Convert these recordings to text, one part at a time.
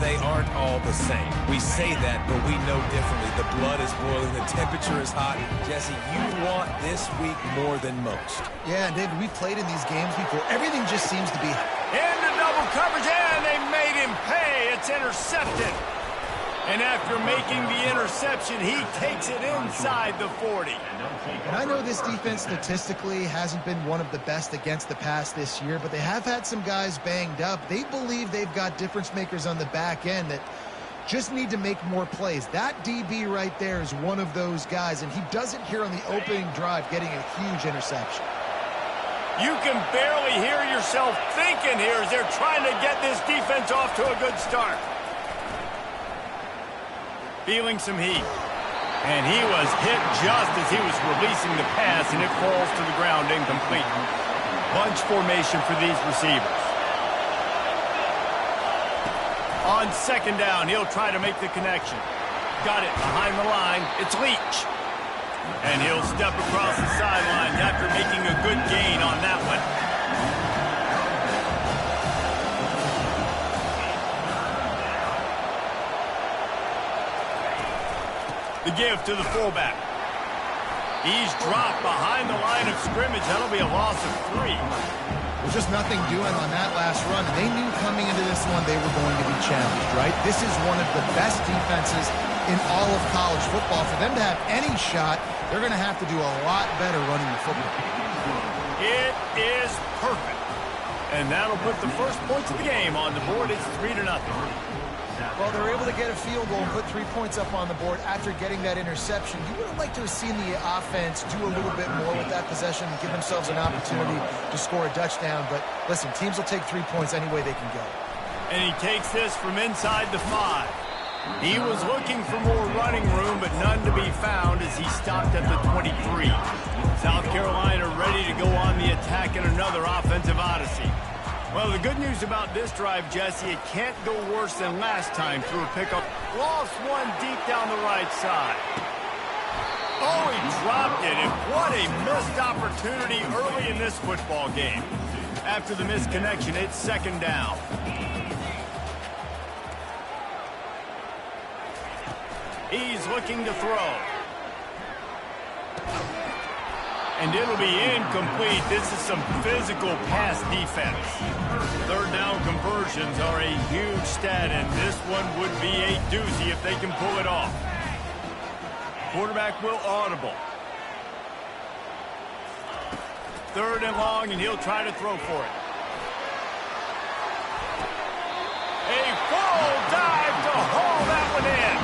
they aren't all the same. We say that, but we know differently. The blood is boiling. The temperature is hot. Jesse, you want this week more than most. Yeah, David, we've played in these games before. Everything just seems to be... Into double coverage, and they made him pay. It's intercepted. And after making the interception, he takes it inside the 40. And I know this defense statistically hasn't been one of the best against the pass this year, but they have had some guys banged up. They believe they've got difference makers on the back end that just need to make more plays. That DB right there is one of those guys, and he does it here on the opening drive, getting a huge interception. You can barely hear yourself thinking here as they're trying to get this defense off to a good start. Feeling some heat. And he was hit just as he was releasing the pass, and it falls to the ground incomplete. Bunch formation for these receivers. On second down, he'll try to make the connection. Got it behind the line. It's Leach. And he'll step across the sideline after making a good gain on that one. The give to the fullback. He's dropped behind the line of scrimmage. That'll be a loss of 3. There's just nothing doing on that last run. They knew coming into this one they were going to be challenged, right? This is one of the best defenses in all of college football. For them to have any shot, they're going to have to do a lot better running the football. It is perfect. And that'll put the first points of the game on the board. It's 3-0. Well, they're able to get a field goal and put 3 points up on the board after getting that interception. You would have liked to have seen the offense do a little bit more with that possession and give themselves an opportunity to score a touchdown. But listen, teams will take 3 points any way they can go. And he takes this from inside the 5. He was looking for more running room, but none to be found as he stopped at the 23. South Carolina ready to go on the attack in another offensive odyssey. Well, the good news about this drive, Jesse, it can't go worse than last time through a pickup. Lost one deep down the right side. Oh, he dropped it, and what a missed opportunity early in this football game. After the missed connection, it's second down. He's looking to throw. And it'll be incomplete. This is some physical pass defense. Third down conversions are a huge stat, and this one would be a doozy if they can pull it off. Quarterback will audible. Third and long, and he'll try to throw for it. A full dive to haul that one in.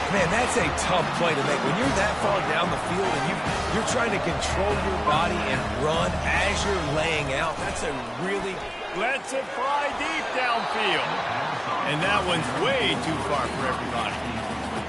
Man, that's a tough play to make. When you're that far down the field and you're trying to control your body and run as you're laying out, that's a really... Lets it fly deep downfield. And that one's way too far for everybody.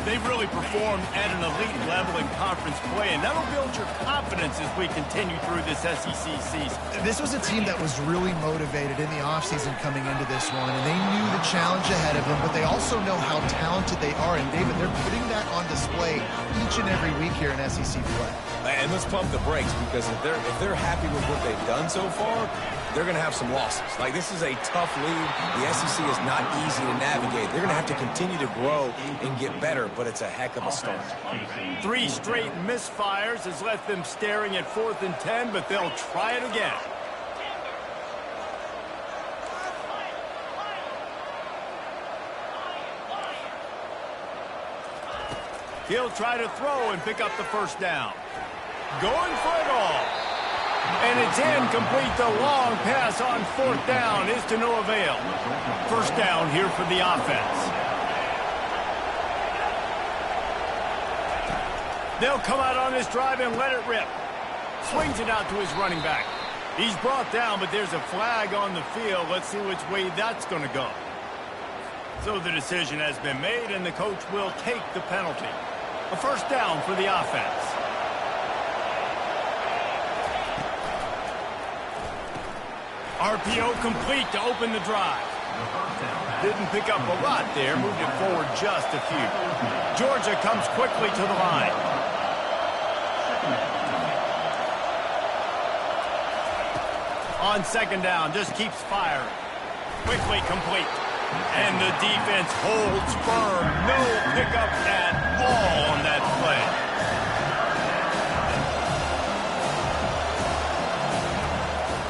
They've really performed at an elite level in conference play, and that'll build your confidence as we continue through this SEC season. This was a team that was really motivated in the offseason coming into this one, and they knew the challenge ahead of them, but they also know how talented they are. And, David, they're putting that on display each and every week here in SEC play. And let's pump the brakes, because if they're happy with what they've done so far, they're going to have some losses. Like, this is a tough league. The SEC is not easy to navigate. They're going to have to continue to grow and get better, but it's a heck of a start. 3 straight misfires has left them staring at 4th and 10, but they'll try it again. He'll try to throw and pick up the first down. Going for it all. And it's incomplete. The long pass on 4th down is to no avail. First down here for the offense. They'll come out on this drive and let it rip. Swings it out to his running back. He's brought down, but there's a flag on the field. Let's see which way that's going to go. So the decision has been made, and the coach will take the penalty. A first down for the offense. RPO complete to open the drive. Didn't pick up a lot there, moved it forward just a few. Georgia comes quickly to the line. On second down, just keeps firing. Quickly complete. And the defense holds firm. No pickup at all on that play.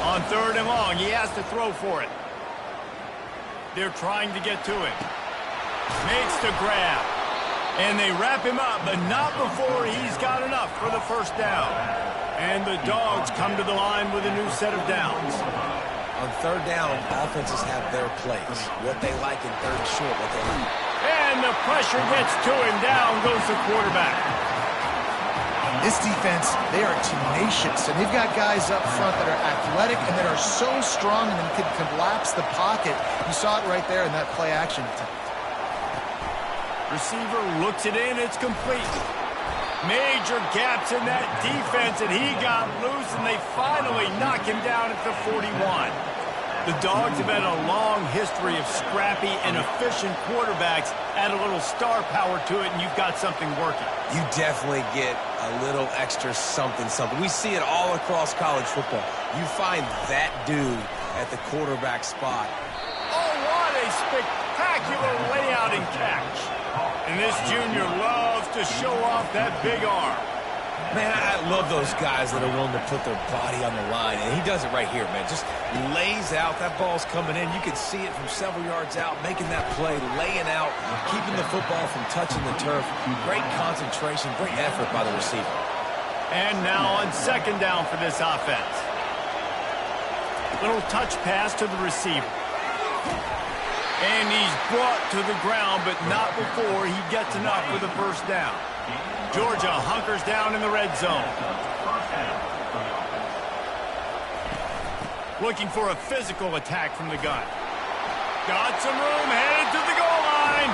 On 3rd and long, he has to throw for it. They're trying to get to him. Makes the grab. And they wrap him up, but not before he's got enough for the first down. And the Dogs come to the line with a new set of downs. On 3rd down, offenses have their plays. What they like in 3rd and short, what they like. And the pressure gets to him. Down goes the quarterback. This defense, they are tenacious, and they've got guys up front that are athletic and that are so strong and can collapse the pocket. You saw it right there in that play-action attempt. Receiver looks it in. It's complete. Major gaps in that defense, and he got loose, and they finally knock him down at the 41. The Dogs have had a long history of scrappy and efficient quarterbacks. Add a little star power to it, and you've got something working. You definitely get a little extra something. We see it all across college football. You find that dude at the quarterback spot. Oh, what a spectacular layout and catch. And this junior loves to show off that big arm. Man, I love those guys that are willing to put their body on the line, and he does it right here, man. Just lays out. That ball's coming in. You can see it from several yards out, making that play, laying out, keeping the football from touching the turf. Great concentration, great effort by the receiver. And now on 2nd down for this offense. Little touch pass to the receiver. And he's brought to the ground, but not before he gets enough for the first down. Georgia hunkers down in the red zone. Looking for a physical attack from the gun. Got some room, headed to the goal line.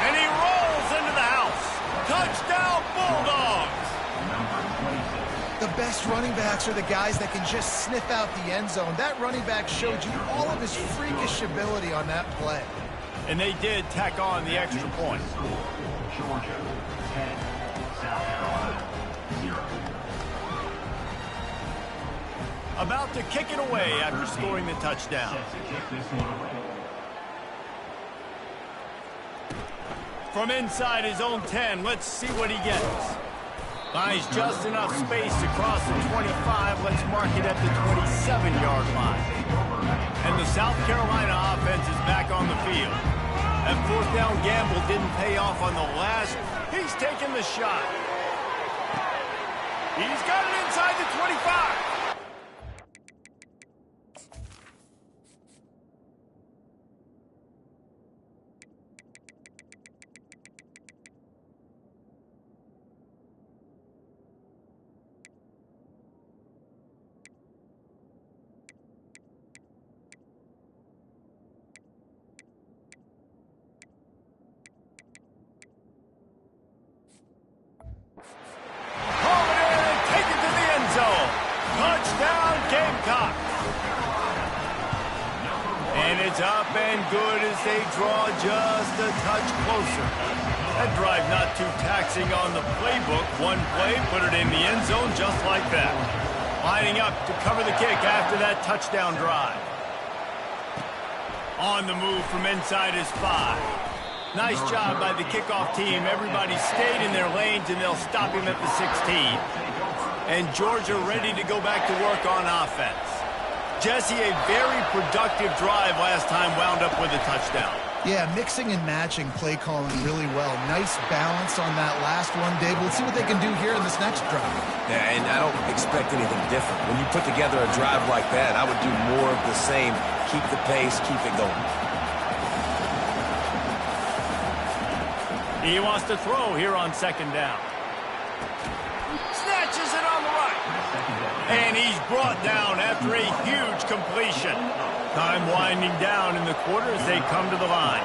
And he rolls into the house. Touchdown, Bulldogs! The best running backs are the guys that can just sniff out the end zone. That running back showed you all of his freakish ability on that play. And they did tack on the extra point. Georgia 10, South Carolina 0. About to kick it away after scoring the touchdown. From inside his own 10, let's see what he gets. Finds just enough space to cross the 25. Let's mark it at the 27-yard line. And the South Carolina offense is back on the field. That 4th down gamble didn't pay off on the last. He's taking the shot. He's got it inside the 25. And it's up and good as they draw just a touch closer. That drive not too taxing on the playbook. One play, put it in the end zone just like that. Lining up to cover the kick after that touchdown drive. On the move from inside his 5. Nice job by the kickoff team. Everybody stayed in their lanes, and they'll stop him at the 16. And Georgia ready to go back to work on offense. Jesse, a very productive drive last time, wound up with a touchdown. Yeah, mixing and matching play calling really well. Nice balance on that last one, Dave. Let's see what they can do here in this next drive. Yeah, and I don't expect anything different. When you put together a drive like that, I would do more of the same. Keep the pace, keep it going. He wants to throw here on 2nd down. Snatches it on the right. And he's brought down after a huge completion. Time winding down in the quarter as they come to the line.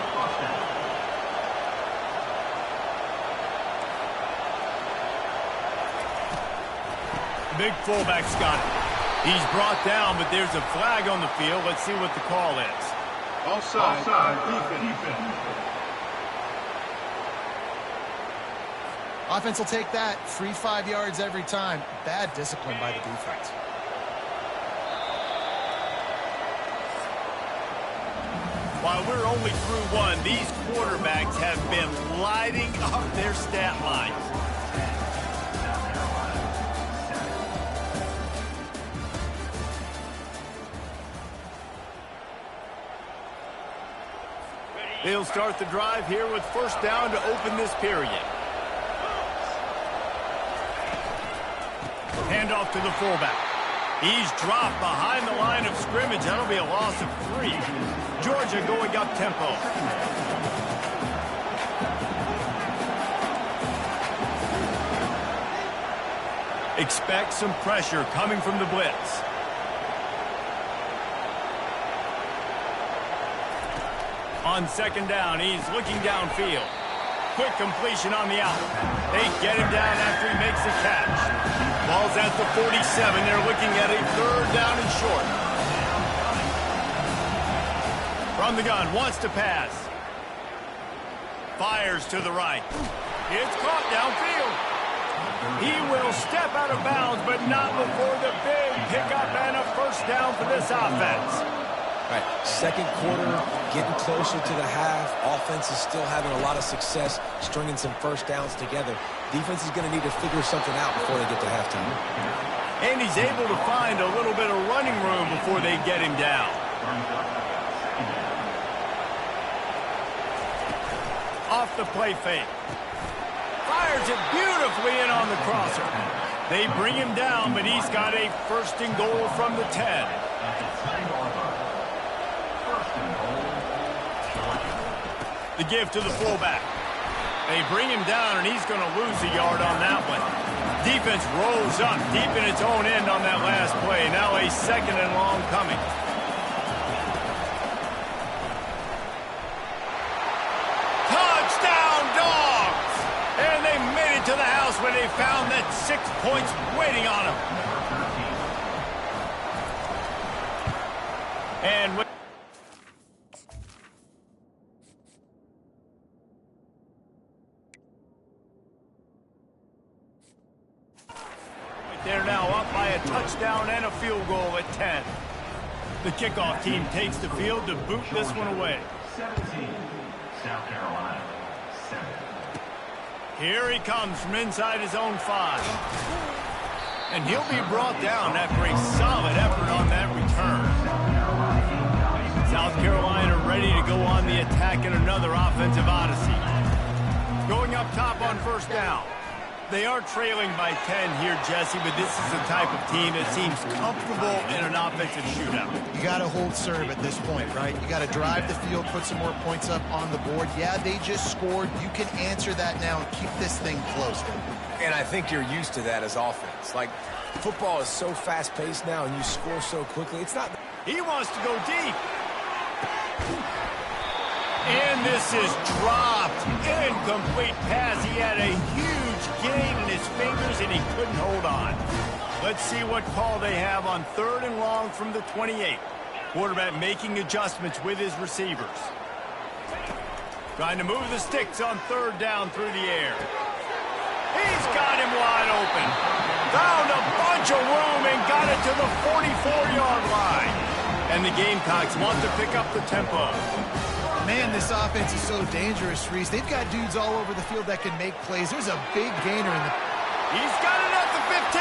The big fullback's got it. He's brought down, but there's a flag on the field. Let's see what the call is. Offside. Defense. Offense will take that. Free 5 yards every time. Bad discipline by the defense. While we're only through one, these quarterbacks have been lighting up their stat lines. They'll start the drive here with first down to open this period. Handoff to the fullback. He's dropped behind the line of scrimmage. That'll be a loss of 3. Georgia going up tempo. Expect some pressure coming from the blitz. On second down, he's looking downfield. Quick completion on the out. They get him down after he makes the catch. Ball's at the 47. They're looking at a third down and short. From the gun, wants to pass. Fires to the right. It's caught downfield. He will step out of bounds, but not before the big pickup and a first down for this offense. All right, second quarter, getting closer to the half. Offense is still having a lot of success stringing some first downs together. Defense is going to need to figure something out before they get to halftime. And he's able to find a little bit of running room before they get him down. Off the play fake. Fires it beautifully in on the crosser. They bring him down, but he's got a first and goal from the 10. The give to the fullback. They bring him down, and he's going to lose a yard on that one. Defense rolls up deep in its own end on that last play. Now a second and long coming. Touchdown, Dogs! And they made it to the house when they found that 6 points waiting on them. And they're now up by a touchdown and a field goal at 10. The kickoff team takes the field to boot this one away. 17, South Carolina, 7. Here he comes from inside his own 5. And he'll be brought down after a solid effort on that return. South Carolina ready to go on the attack in another offensive odyssey. Going up top on first down. They are trailing by 10 here, Jesse, but this is the type of team that seems comfortable in an offensive shootout. You got to hold serve at this point, right? You got to drive the field, put some more points up on the board. Yeah, they just scored. You can answer that now and keep this thing close. And I think you're used to that as offense. Like, football is so fast-paced now, and you score so quickly. It's not... He wants to go deep. And this is dropped. Incomplete pass. He had a huge gain in his fingers, and he couldn't hold on. Let's see what call they have on third and long from the 28. Quarterback making adjustments with his receivers. Trying to move the sticks on third down through the air. He's got him wide open. Found a bunch of room and got it to the 44-yard line. And the Gamecocks want to pick up the tempo. Man, this offense is so dangerous, Reese. They've got dudes all over the field that can make plays. There's a big gainer in the... He's got it at the 15.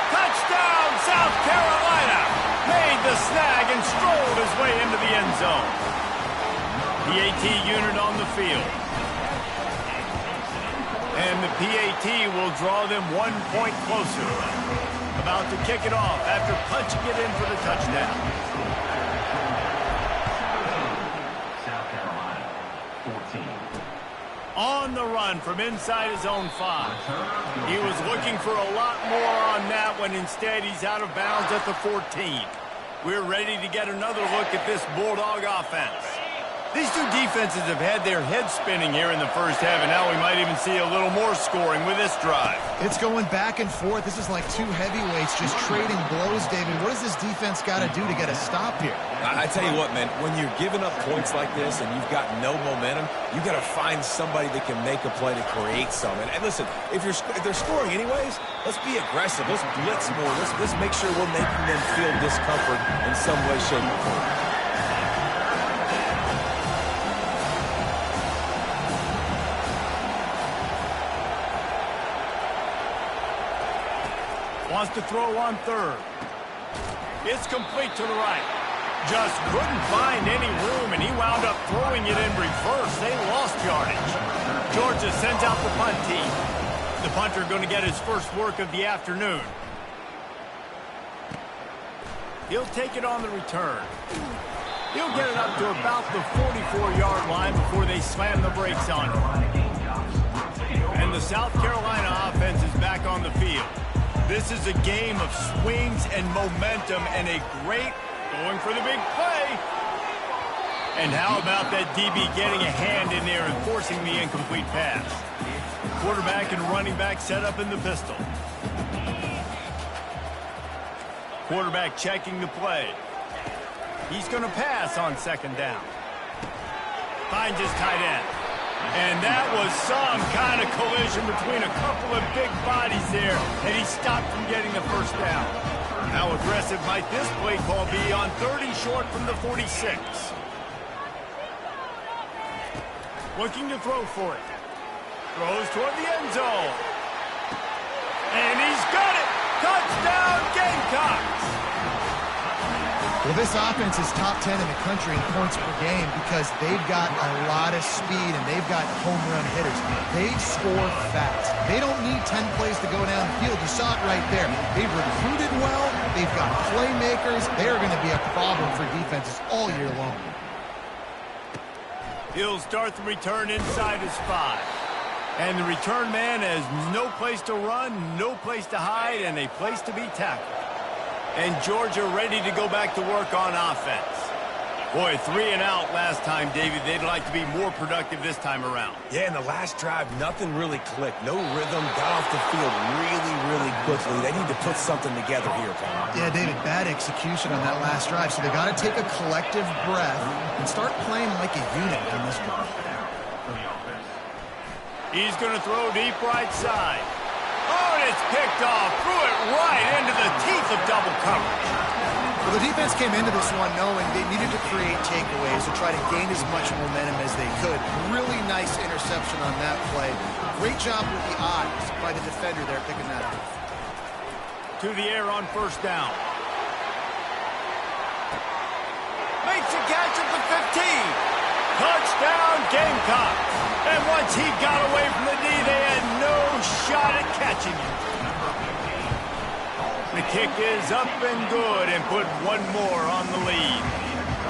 Touchdown, South Carolina. Made the snag and strolled his way into the end zone. PAT unit on the field. And the PAT will draw them 1 point closer. About to kick it off after punching it in for the touchdown. On the run from inside his own 5. He was looking for a lot more on that one. Instead, he's out of bounds at the 14. We're ready to get another look at this Bulldog offense. These two defenses have had their heads spinning here in the first half, and now we might even see a little more scoring with this drive. It's going back and forth. This is like two heavyweights just trading blows, David. What does this defense got to do to get a stop here? I tell you what, man, when you're giving up points like this and you've got no momentum, you got to find somebody that can make a play to create some. And listen, if they're scoring anyways, let's be aggressive. Let's blitz more. Let's make sure we're making them feel discomfort in some way, shape, or form. Wants to throw on third. It's complete to the right. Just couldn't find any room, and he wound up throwing it in reverse. They lost yardage. Georgia sends out the punt team. The punter going to get his first work of the afternoon. He'll take it on the return. He'll get it up to about the 44-yard line before they slam the brakes on him. And the South Carolina offense is back on the field. This is a game of swings and momentum and a great going for the big play. And how about that DB getting a hand in there and forcing the incomplete pass? Quarterback and running back set up in the pistol. Quarterback checking the play. He's going to pass on second down. Finds his tight end. And that was some kind of collision between a couple of big bodies there, and he stopped from getting the first down. How aggressive might this play call be on 30 short from the 46? Looking to throw for it. Throws toward the end zone. And he's got it! Touchdown, Gamecocks! Well, this offense is top 10 in the country in points per game because they've got a lot of speed and they've got home run hitters. They score fast. They don't need 10 plays to go down the field. You saw it right there. They've recruited well. They've got playmakers. They are going to be a problem for defenses all year long. He'll start the return inside his 5. And the return man has no place to run, no place to hide, and a place to be tackled. And Georgia ready to go back to work on offense. Boy, 3 and out last time, David. They'd like to be more productive this time around. Yeah, in the last drive, nothing really clicked. No rhythm, got off the field really quickly. They need to put something together here, Tom. Yeah, David, bad execution on that last drive. So they got to take a collective breath and start playing like a unit on this one. He's going to throw deep right side. Oh, and it's picked off. Threw it right into the teeth of double coverage. Well, the defense came into this one knowing they needed to create takeaways to try to gain as much momentum as they could. Really nice interception on that play. Great job with the eyes by the defender there picking that up. To the air on first down. Makes a catch at the 15. Touchdown, Gamecocks. And once he got away from the D, they had no shot at catching him. The kick is up and good and put one more on the lead.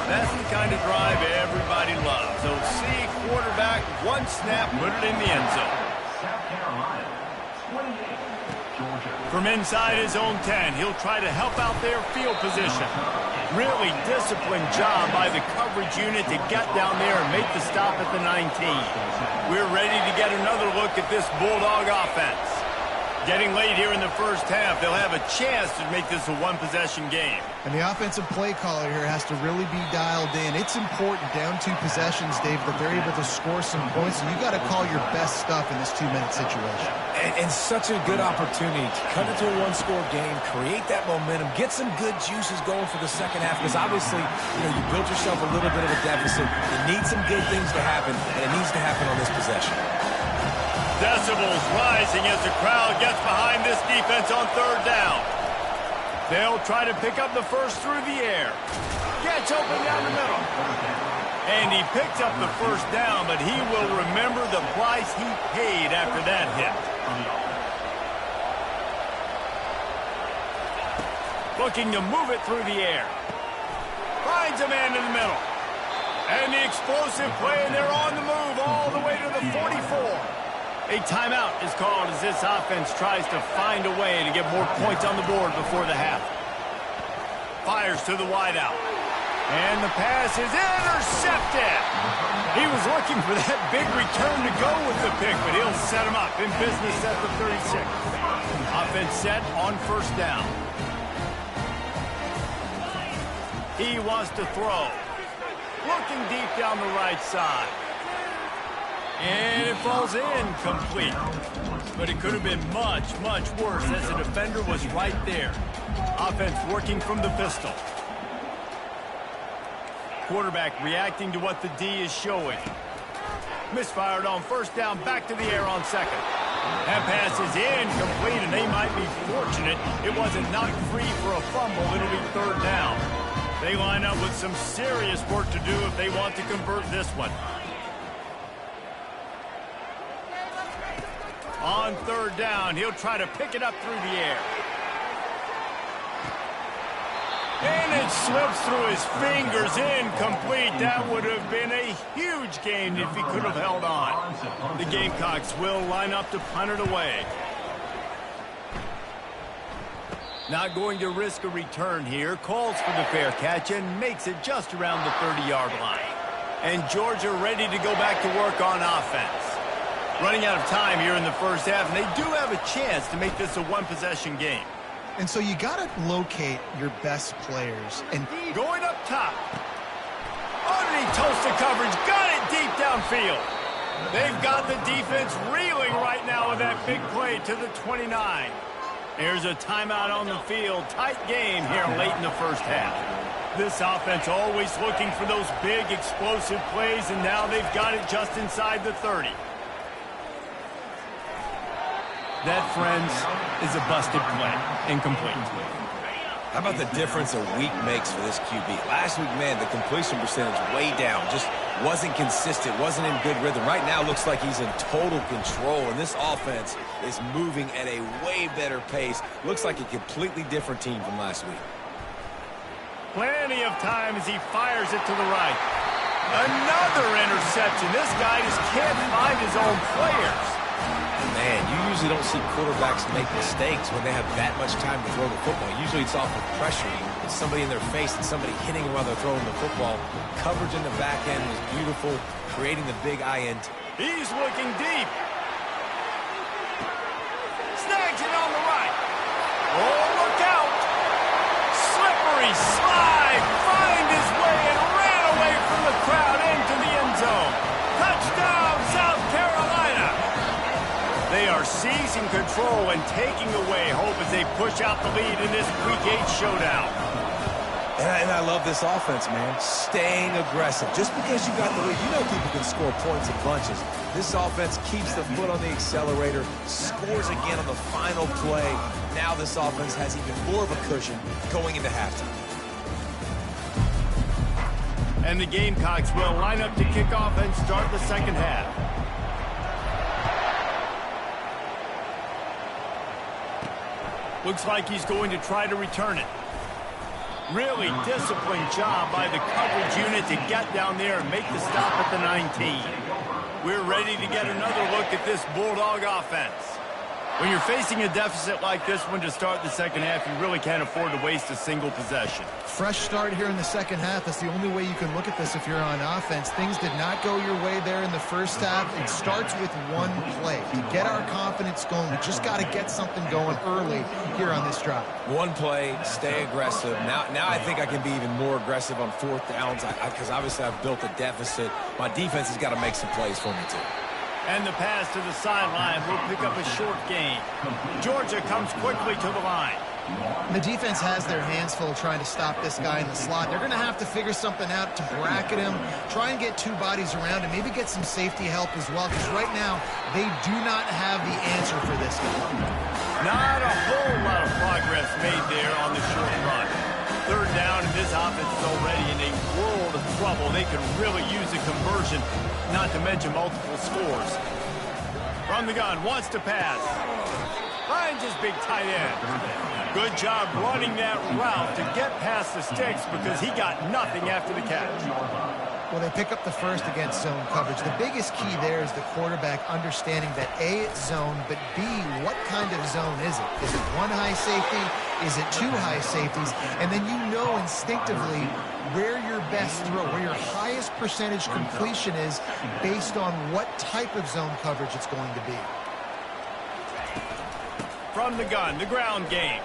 That's the kind of drive everybody loves. So see quarterback, one snap, put it in the end zone. South Carolina, 28. Georgia. From inside his own 10, he'll try to help out their field position. Really disciplined job by the coverage unit to get down there and make the stop at the 19. We're ready to get another look at this Bulldog offense. Getting late here in the first half, they'll have a chance to make this a one-possession game. And the offensive play caller here has to really be dialed in. It's important down 2 possessions, Dave, that they're able to score some points. And you got to call your best stuff in this 2-minute situation. And such a good opportunity to cut into a one-score game, create that momentum, get some good juices going for the second half. Because obviously, you built yourself a little bit of a deficit. You need some good things to happen, and it needs to happen on this possession. Decibels rising as the crowd gets behind this defense on third down. They'll try to pick up the first through the air. Gets open down the middle. And he picks up the first down, but he will remember the price he paid after that hit. Looking to move it through the air. Finds a man in the middle. And the explosive play, and they're on the move all the way to the 44. A timeout is called as this offense tries to find a way to get more points on the board before the half. Fires to the wideout. And the pass is intercepted. He was looking for that big return to go with the pick, but he'll set him up in business at the 36. Offense set on first down. He wants to throw. Looking deep down the right side. And it falls in complete. But it could have been much worse as the defender was right there. Offense working from the pistol. Quarterback reacting to what the D is showing. Misfired on first down, back to the air on second. That pass is incomplete, and they might be fortunate it wasn't knocked free for a fumble. It'll be third down. They line up with some serious work to do if they want to convert this one. On third down, he'll try to pick it up through the air. And it slips through his fingers, incomplete. That would have been a huge gain if he could have held on. The Gamecocks will line up to punt it away. Not going to risk a return here. Calls for the fair catch and makes it just around the 30-yard line. And Georgia ready to go back to work on offense. Running out of time here in the first half, and they do have a chance to make this a one-possession game. And so you got to locate your best players. And going up top. Underneath toasted coverage. Got it deep downfield. They've got the defense reeling right now with that big play to the 29. Here's a timeout on the field. Tight game here late in the first half. This offense always looking for those big explosive plays, and now they've got it just inside the 30. That, friends, is a busted play. Incomplete. How about the difference a week makes for this QB? Last week, man, the completion percentage way down. Just wasn't consistent, wasn't in good rhythm. Right now, looks like he's in total control, and this offense is moving at a way better pace. Looks like a completely different team from last week. Plenty of time as he fires it to the right. Another interception. This guy just can't find his own players. Man, you usually don't see quarterbacks make mistakes when they have that much time to throw the football. Usually it's off of pressure. It's somebody in their face and somebody hitting them while they're throwing the football. Coverage in the back end was beautiful, creating the big INT. He's looking deep. Snags it on the right. Oh, look out. Slippery slide. Find his way and ran away from the crowd into the end zone. Touchdown, South Carolina. They are seizing control and taking away hope as they push out the lead in this Week 8 showdown. And I love this offense, man. Staying aggressive. Just because you got the lead, you know people can score points in bunches. This offense keeps the foot on the accelerator, scores again on the final play. Now this offense has even more of a cushion going into halftime. And the Gamecocks will line up to kick off and start the second half. Looks like he's going to try to return it. Really disciplined job by the coverage unit to get down there and make the stop at the 19. We're ready to get another look at this Bulldog offense. When you're facing a deficit like this one to start the second half, you really can't afford to waste a single possession. fresh start here in the second half. That's the only way you can look at this if you're on offense. Things did not go your way there in the first half. It starts with one play. To get our confidence going, we just got to get something going early here on this drive. One play, stay aggressive. Now I think I can be even more aggressive on fourth downs because obviously I've built a deficit. My defense has got to make some plays for me too. And the pass to the sideline will pick up a short gain. Georgia comes quickly to the line. The defense has their hands full trying to stop this guy in the slot. They're going to have to figure something out to bracket him, try and get two bodies around him, maybe get some safety help as well, because right now they do not have the answer for this guy. Not a whole lot of progress made there on the short run. Third down, and this offense is already in a world of trouble. They could really use a conversion, not to mention multiple scores. From the gun, wants to pass. Finds his big tight end. Good job running that route to get past the sticks because he got nothing after the catch. Well, they pick up the first against zone coverage. The biggest key there is the quarterback understanding that A, it's zone, but B, what kind of zone is it? Is it one high safety? Is it two high safeties? And then you know instinctively where your best throw, where your highest percentage completion is based on what type of zone coverage it's going to be. From the gun, the ground game.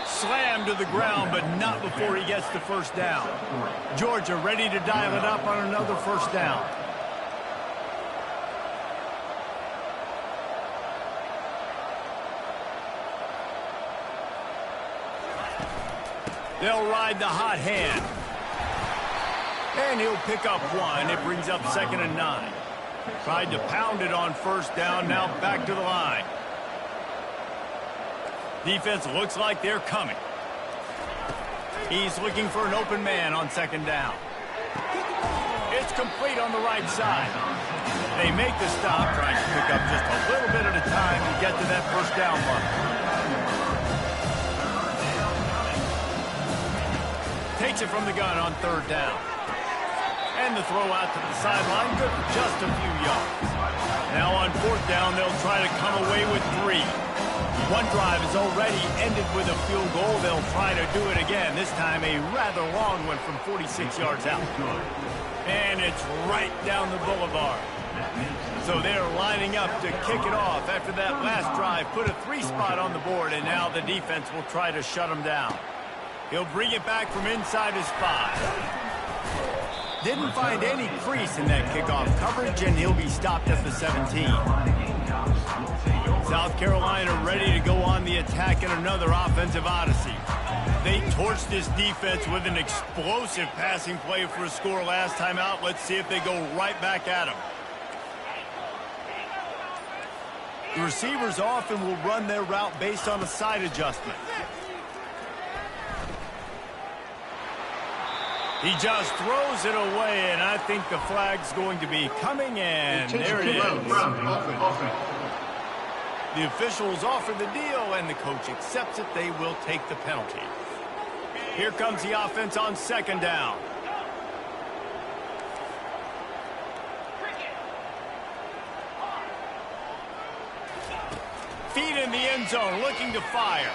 Slammed to the ground, but not before he gets the first down. Georgia ready to dial it up on another first down. They'll ride the hot hand. And he'll pick up one. It brings up 2nd and 9. Tried to pound it on first down, now back to the line. Defense looks like they're coming. He's looking for an open man on second down. It's complete on the right side. They make the stop, trying to pick up just a little bit at a time to get to that first down mark. Takes it from the gun on third down. And the throw out to the sideline, good for just a few yards. Now on fourth down, they'll try to come away with 3. One drive has already ended with a field goal. They'll try to do it again, this time a rather long one from 46 yards out. And it's right down the boulevard. So they're lining up to kick it off after that last drive. Put a 3 spot on the board, and now the defense will try to shut them down. He'll bring it back from inside his 5. Didn't find any crease in that kickoff coverage, and he'll be stopped at the 17. South Carolina ready to go on the attack in another offensive odyssey. They torched this defense with an explosive passing play for a score last time out. Let's see if they go right back at them. The receivers often will run their route based on a side adjustment. He just throws it away, and I think the flag's going to be coming, and there it is. The officials offer the deal, and the coach accepts it. They will take the penalty. Here comes the offense on second down. Feet in the end zone, looking to fire.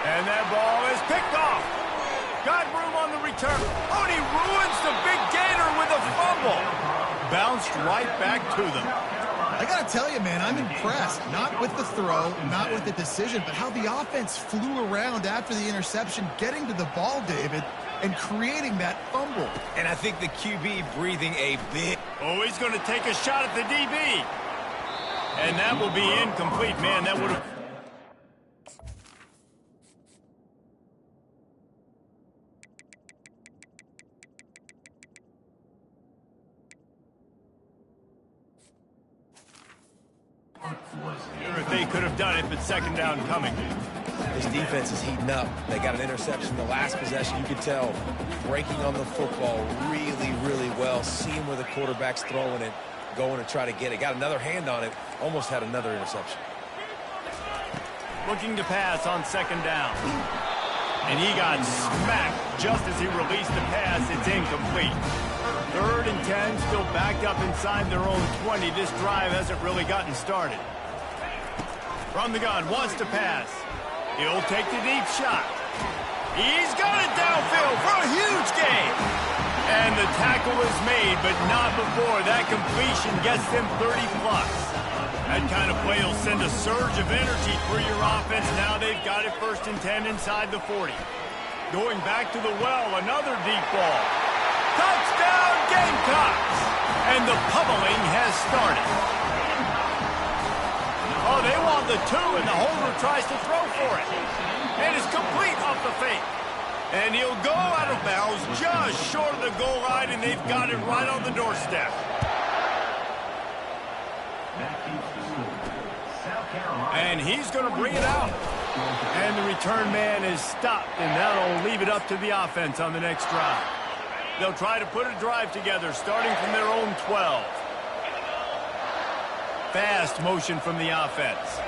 And that ball is picked off. Got room on the return. Oh, and he ruins the big gator with a fumble. Bounced right back to them. I got to tell you, man, I'm impressed. Not with the throw, not with the decision, but how the offense flew around after the interception, getting to the ball, David, and creating that fumble. And I think the QB breathing a bit. Oh, he's going to take a shot at the DB. And that will be incomplete, man. That would have... If they could have done it, but second down coming. This defense is heating up. They got an interception the last possession. You could tell breaking on the football really, really well. Seeing where the quarterback's throwing it, going to try to get it. Got another hand on it. Almost had another interception. Looking to pass on second down. And he got smacked just as he released the pass. It's incomplete. 3rd and 10, still backed up inside their own 20. This drive hasn't really gotten started. From the gun, wants to pass. He'll take the deep shot. He's got it downfield for a huge gain. And the tackle is made, but not before that completion gets them 30-plus. That kind of play will send a surge of energy through your offense. Now they've got it 1st and 10 inside the 40. Going back to the well, another deep ball. Touchdown, Gamecocks! And the pummeling has started. Oh, they want the 2, and the holder tries to throw for it. And it's complete off the fake. And he'll go out of bounds just short of the goal line, and they've got it right on the doorstep. And he's going to bring it out. And the return man is stopped, and that'll leave it up to the offense on the next drive. They'll try to put a drive together, starting from their own 12. Fast motion from the offense.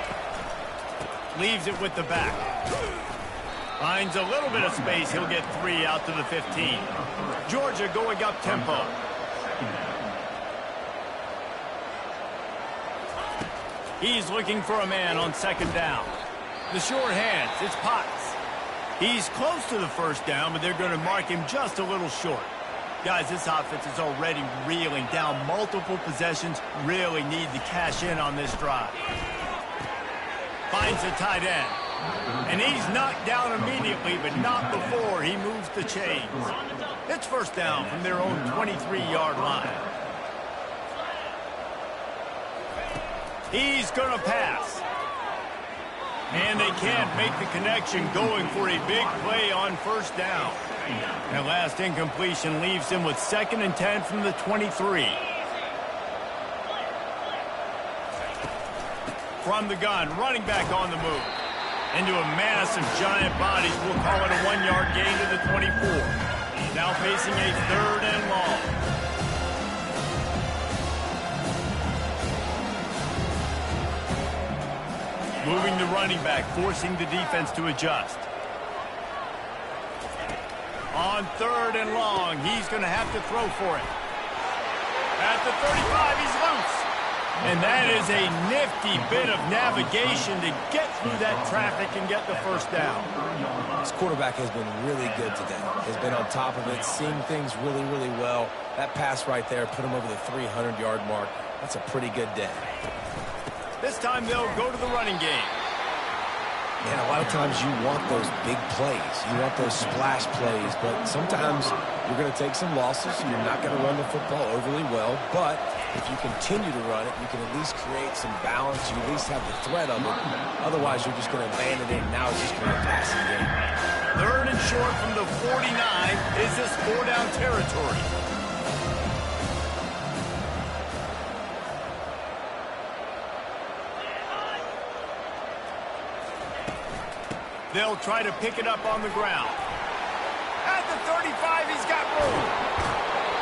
Leaves it with the back. Finds a little bit of space. He'll get 3 out to the 15. Georgia going up tempo. He's looking for a man on second down. The short hands, it's Potts. He's close to the first down, but they're going to mark him just a little short. Guys, this offense is already reeling down multiple possessions. Really need to cash in on this drive. Finds the tight end. And he's knocked down immediately, but not before he moves the chains. It's first down from their own 23-yard line. He's going to pass. And they can't make the connection, going for a big play on first down. That last incompletion leaves him with 2nd and 10 from the 23. from the gun, running back on the move. Into a mass of giant bodies, we'll call it a 1-yard gain to the 24. Now facing a 3rd and long. Moving the running back, forcing the defense to adjust. On 3rd and long, he's going to have to throw for it. At the 35, he's loose. And that is a nifty bit of navigation to get through that traffic and get the first down. This quarterback has been really good today. Has been on top of it, seeing things really, really well. That pass right there put him over the 300-yard mark. That's a pretty good day. This time they'll go to the running game. Man, a lot of times you want those big plays. You want those splash plays, but sometimes you're going to take some losses. You're not going to run the football overly well, but if you continue to run it, you can at least create some balance. You at least have the threat of it. Otherwise, you're just going to abandon it, and now it's just going to be a passing game. 3rd and short from the 49. Is this 4-down territory? They'll try to pick it up on the ground. At the 35, he's got room.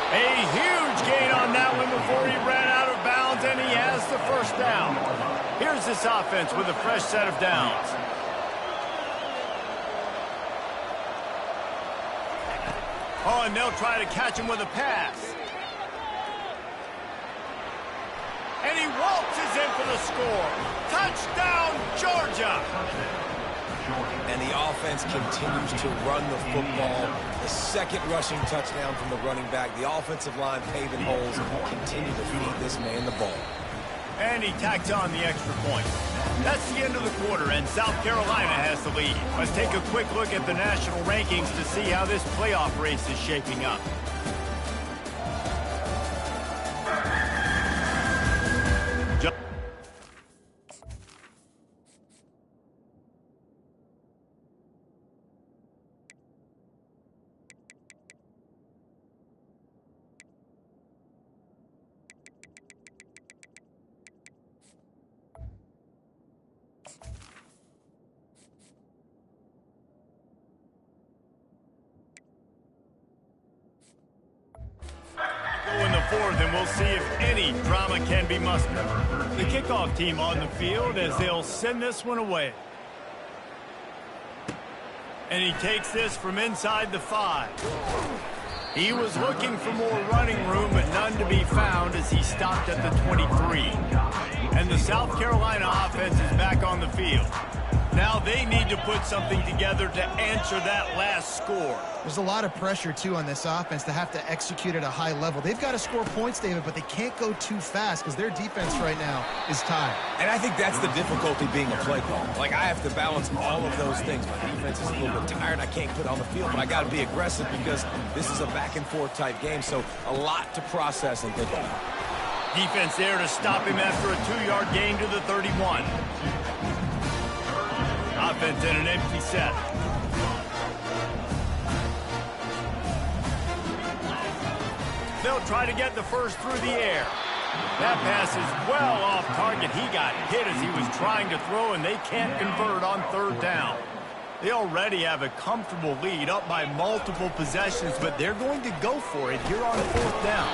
A huge gain on that one before he ran out of bounds, and he has the first down. Here's this offense with a fresh set of downs. Oh, and they'll try to catch him with a pass. And he waltzes in for the score. Touchdown, Georgia! And the offense continues to run the football. The 2nd rushing touchdown from the running back. The offensive line paving holes and continue to feed this man the ball. And he tacks on the extra point. That's the end of the quarter, and South Carolina has the lead. Let's take a quick look at the national rankings to see how this playoff race is shaping up. In the 4th, and we'll see if any drama can be mustered. The kickoff team on the field as they'll send this one away. And he takes this from inside the 5. He was looking for more running room, but none to be found as he stopped at the 23. And the South Carolina offense is back on the field. Now they need to put something together to answer that last score. There's a lot of pressure, too, on this offense to have to execute at a high level. They've got to score points, David, but they can't go too fast because their defense right now is tired. And I think that's the difficulty being a play call. Like, I have to balance all of those things. My defense is a little bit tired. I can't put on the field, but I got to be aggressive because this is a back-and-forth type game, so a lot to process and think about. Defense there to stop him after a 2-yard gain to the 31. Offense in an empty set. They'll try to get the first through the air. That pass is well off target. He got hit as he was trying to throw, and they can't convert on 3rd down. They already have a comfortable lead up by multiple possessions, but they're going to go for it here on 4th down.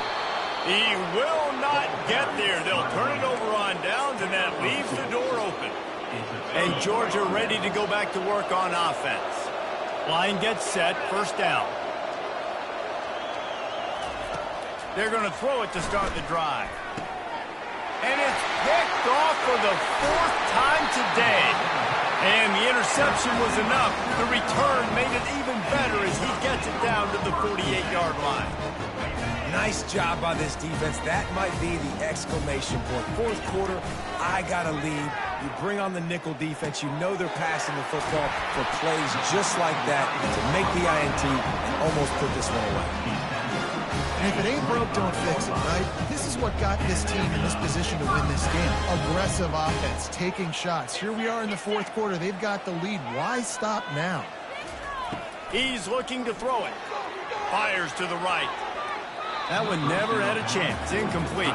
He will not get there. They'll turn it over on downs, and that leaves the door open. And Georgia ready to go back to work on offense. Line gets set, 1st down. They're going to throw it to start the drive. And it's picked off for the 4th time today. And the interception was enough. The return made it even better as he gets it down to the 48-yard line. Nice job by this defense. That might be the exclamation point. 4th quarter, I got a lead. You bring on the nickel defense. You know they're passing the football for plays just like that to make the INT and almost put this one away. And if it ain't broke, don't fix it, right? This is what got this team in this position to win this game. Aggressive offense, taking shots. Here we are in the 4th quarter. They've got the lead. Why stop now? He's looking to throw it. Fires to the right. That one never had a chance. Incomplete.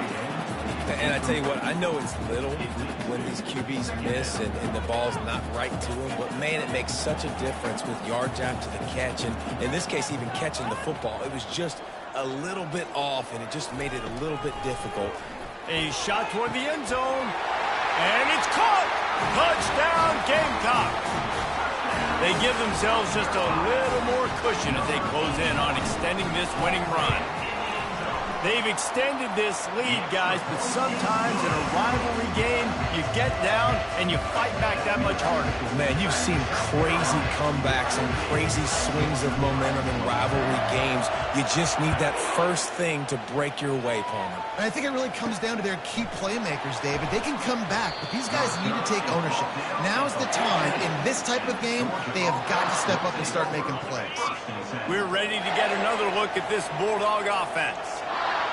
And I tell you what, I know it's little when these QBs miss and the ball's not right to them, but man, it makes such a difference with yards after the catch, and in this case, even catching the football. It was just a little bit off, and it just made it a little bit difficult. A shot toward the end zone, and it's caught! Touchdown, Gamecocks! They give themselves just a little more cushion as they close in on extending this winning run. They've extended this lead, guys, but sometimes in a rivalry game, you get down and you fight back that much harder. Man, you've seen crazy comebacks and crazy swings of momentum in rivalry games. You just need that first thing to break your way, Palmer. And I think it really comes down to their key playmakers, David. They can come back, but these guys need to take ownership. Now's the time. In this type of game, they have got to step up and start making plays. We're ready to get another look at this Bulldog offense.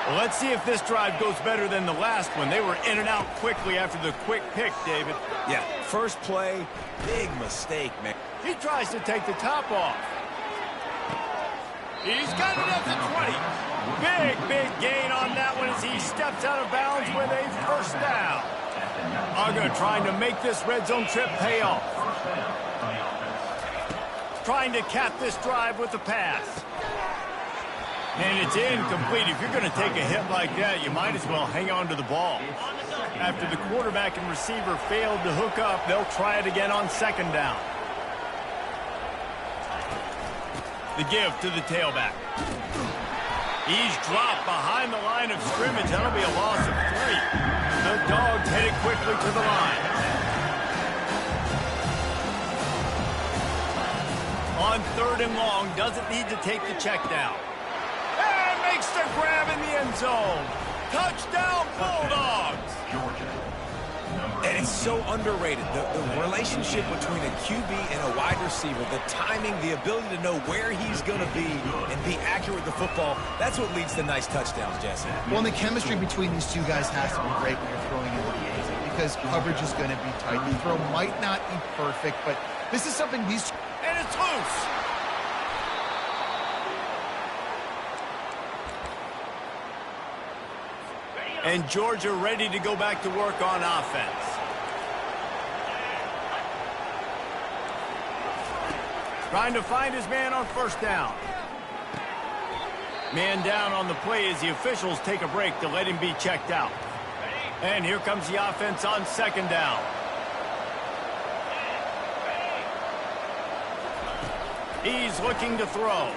Well, let's see if this drive goes better than the last one. They were in and out quickly after the quick pick, David. Yeah, first play, big mistake, man. He tries to take the top off. He's got it at the 20. Big gain on that one as he steps out of bounds with a first down. Uga trying to make this red zone trip pay off. Trying to cap this drive with the pass. And it's incomplete. If you're going to take a hit like that, you might as well hang on to the ball. After the quarterback and receiver failed to hook up, they'll try it again on second down. The give to the tailback. He's dropped behind the line of scrimmage. That'll be a loss of 3. The Dogs headed quickly to the line. On third and long, doesn't need to take the check down. And makes the grab in the end zone. Touchdown, Bulldogs! And it's so underrated. The relationship between a QB and a wide receiver, the timing, the ability to know where he's going to be and be accurate with the football, that's what leads to nice touchdowns, Jesse. Well, and the chemistry between these two guys has to be great when you're throwing into the end zone because coverage is going to be tight. The throw might not be perfect, but this is something these... And it's loose. And Georgia ready to go back to work on offense. Trying to find his man on first down. Man down on the play as the officials take a break to let him be checked out. And here comes the offense on second down. He's looking to throw.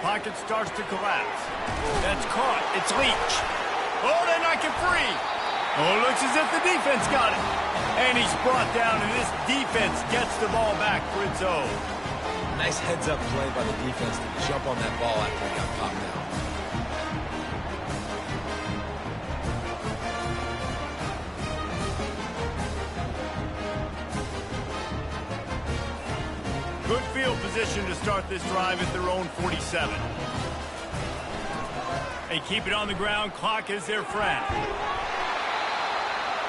Pocket starts to collapse. That's caught. It's Leach. Oh, they knock it free. Oh, it looks as if the defense got it. And he's brought down, and this defense gets the ball back for its own. Nice heads-up play by the defense to jump on that ball after he got popped out. Good field position to start this drive at their own 47. They keep it on the ground. Clock is their friend.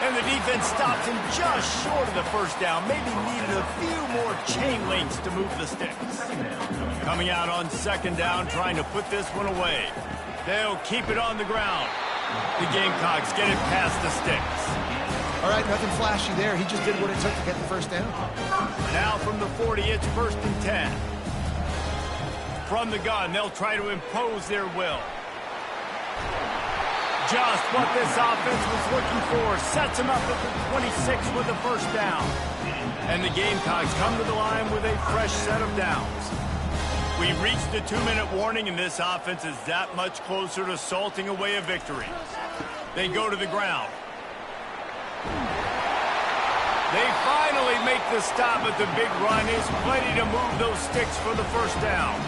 And the defense stops him just short of the first down. Maybe needed a few more chain links to move the sticks. Coming out on second down, trying to put this one away. They'll keep it on the ground. The Gamecocks get it past the sticks. All right, nothing flashy there. He just did what it took to get the first down. Now from the 40, it's 1st and 10. From the gun, they'll try to impose their will. Just what this offense was looking for. Sets him up at the 26 with the first down. And the Gamecocks come to the line with a fresh set of downs. We reached the 2-minute warning, and this offense is that much closer to salting away a victory. They go to the ground. They finally make the stop, but the big run is plenty to move those sticks for the first down.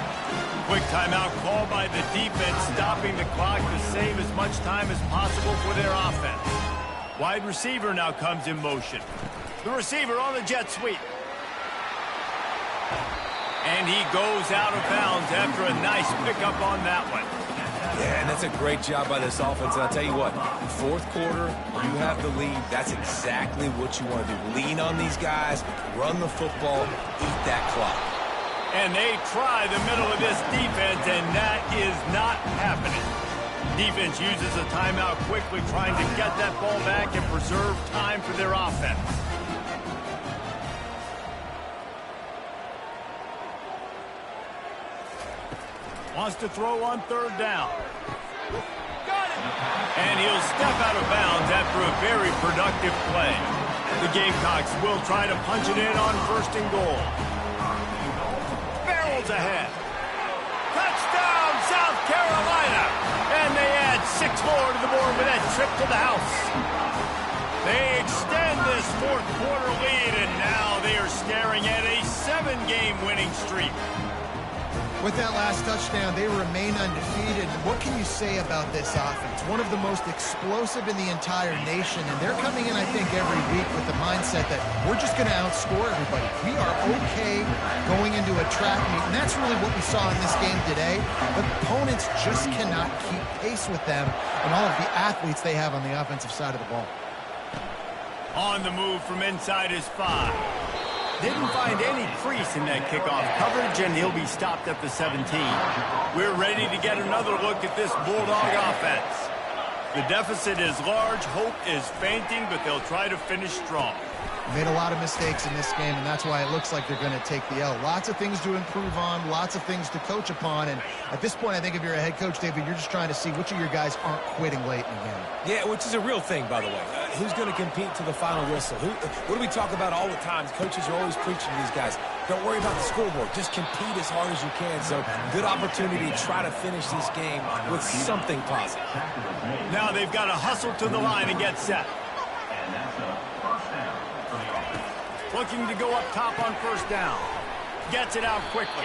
Quick timeout called by the defense, stopping the clock to save as much time as possible for their offense. Wide receiver now comes in motion. The receiver on the jet sweep. And he goes out of bounds after a nice pickup on that one. Yeah, and that's a great job by this offense. And I'll tell you what, fourth quarter, you have the lead. That's exactly what you want to do. Lean on these guys, run the football, eat that clock. And they try the middle of this defense, and that is not happening. defense uses a timeout quickly, trying to get that ball back and preserve time for their offense. Wants to throw on third down. And he'll step out of bounds after a very productive play. The Gamecocks will try to punch it in on 1st and goal. Barrels ahead. Touchdown, South Carolina! And they add 6 more to the board with that trip to the house. They extend this 4th quarter lead, and now they are staring at a 7-game winning streak. With that last touchdown, they remain undefeated. What can you say about this offense? One of the most explosive in the entire nation, and they're coming in, I think, every week with the mindset that we're just going to outscore everybody. We are okay going into a track meet, and that's really what we saw in this game today. The opponents just cannot keep pace with them and all of the athletes they have on the offensive side of the ball. On the move from inside his 5. Didn't find any crease in that kickoff coverage, and he'll be stopped at the 17. We're ready to get another look at this Bulldog offense. The deficit is large, hope is fainting, but they'll try to finish strong. Made a lot of mistakes in this game, and that's why it looks like they're going to take the L. Lots of things to improve on, lots of things to coach upon, and at this point, I think if you're a head coach, David, you're just trying to see which of your guys aren't quitting late in the game. Yeah, which is a real thing, by the way. Who's going to compete to the final whistle? What do we talk about all the time? Coaches are always preaching to these guys. Don't worry about the scoreboard. Just compete as hard as you can. So, good opportunity to try to finish this game with something positive. Now they've got to hustle to the line and get set. Looking to go up top on 1st down. Gets it out quickly.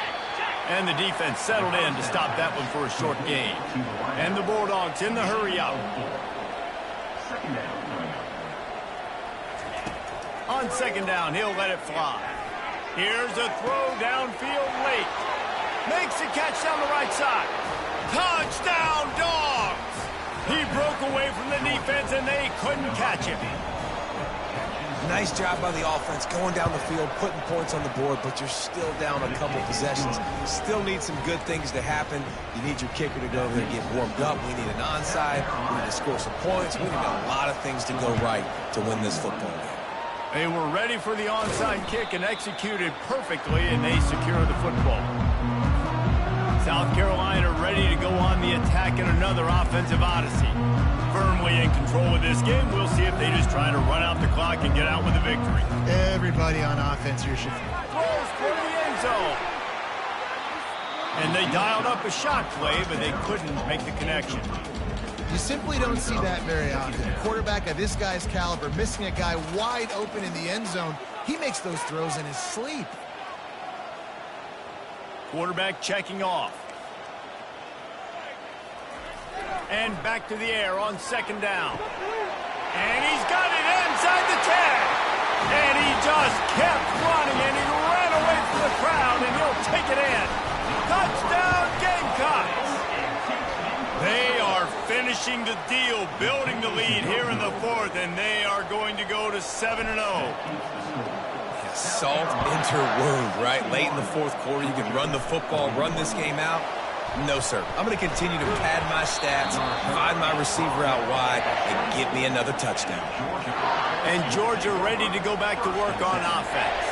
And the defense settled in to stop that one for a short gain. And the Bulldogs in the hurry up. On 2nd down, he'll let it fly. Here's a throw downfield late. Makes a catch down the right side. Touchdown, Dogs! He broke away from the defense, and they couldn't catch him. Nice job by the offense going down the field, putting points on the board, but you're still down a couple possessions. Still need some good things to happen. You need your kicker to go over there and get warmed up. We need an onside. We need to score some points. We need a lot of things to go right to win this football game. They were ready for the onside kick and executed perfectly, and they secure the football. South Carolina ready to go on the attack in another offensive odyssey. Firmly in control of this game. We'll see if they just try to run out the clock and get out with a victory. Everybody on offense here should throws for the end zone. And they dialed up a shot play, but they couldn't make the connection. You simply don't see that very often. A quarterback of this guy's caliber missing a guy wide open in the end zone. He makes those throws in his sleep. Quarterback checking off. And back to the air on 2nd down. And he's got it inside the 10. And he just kept running, and he ran away from the crowd, and he'll take it in. Touchdown, Gamecocks! They are finishing the deal, building the lead here in the 4th, and they are going to go to 7-0. Salt into wound, right? Late in the 4th quarter, you can run the football, run this game out. No, sir. I'm going to continue to pad my stats, find my receiver out wide, and get me another touchdown. And Georgia ready to go back to work on offense.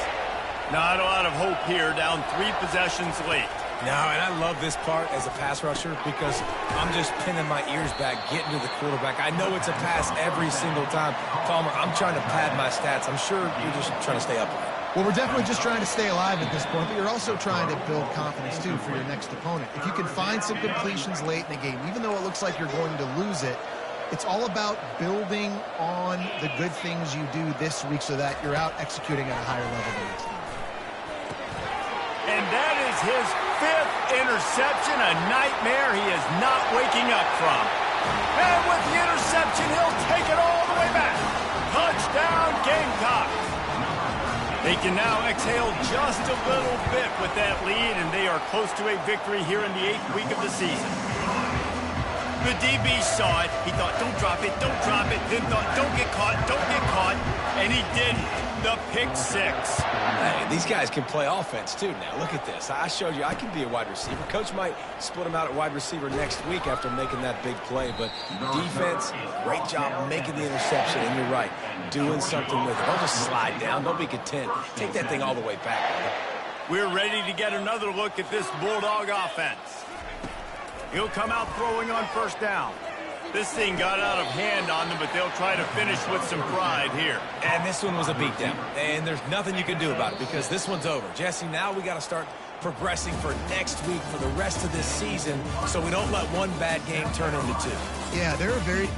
Not a lot of hope here, down 3 possessions late. No, and I love this part as a pass rusher because I'm just pinning my ears back, getting to the quarterback. I know it's a pass every single time. Palmer, I'm trying to pad my stats. I'm sure you're just trying to stay upright. Well, we're definitely just trying to stay alive at this point, but you're also trying to build confidence, too, for your next opponent. If you can find some completions late in the game, even though it looks like you're going to lose it, it's all about building on the good things you do this week so that you're out executing at a higher level the next time. And that is his 5th interception, a nightmare he is not waking up from. And with the interception, he'll take it all the way back. Touchdown, Gamecocks. They can now exhale just a little bit with that lead, and they are close to a victory here in the 8th week of the season. The DB saw it. He thought, don't drop it, don't drop it. Didn't thought, don't get caught, and he didn't. The pick six. Hey, these guys can play offense, too, now. Look at this. I showed you I can be a wide receiver. Coach might split him out at wide receiver next week after making that big play, but defense, great job making the interception, and you're right, doing something with it. Don't just slide down. Don't be content. Take that thing all the way back, brother. We're ready to get another look at this Bulldog offense. He'll come out throwing on first down. This thing got out of hand on them, but they'll try to finish with some pride here. And this one was a beatdown. And there's nothing you can do about it because this one's over. Jesse, now we got to start progressing for next week for the rest of this season so we don't let one bad game turn into two. Yeah, they're a very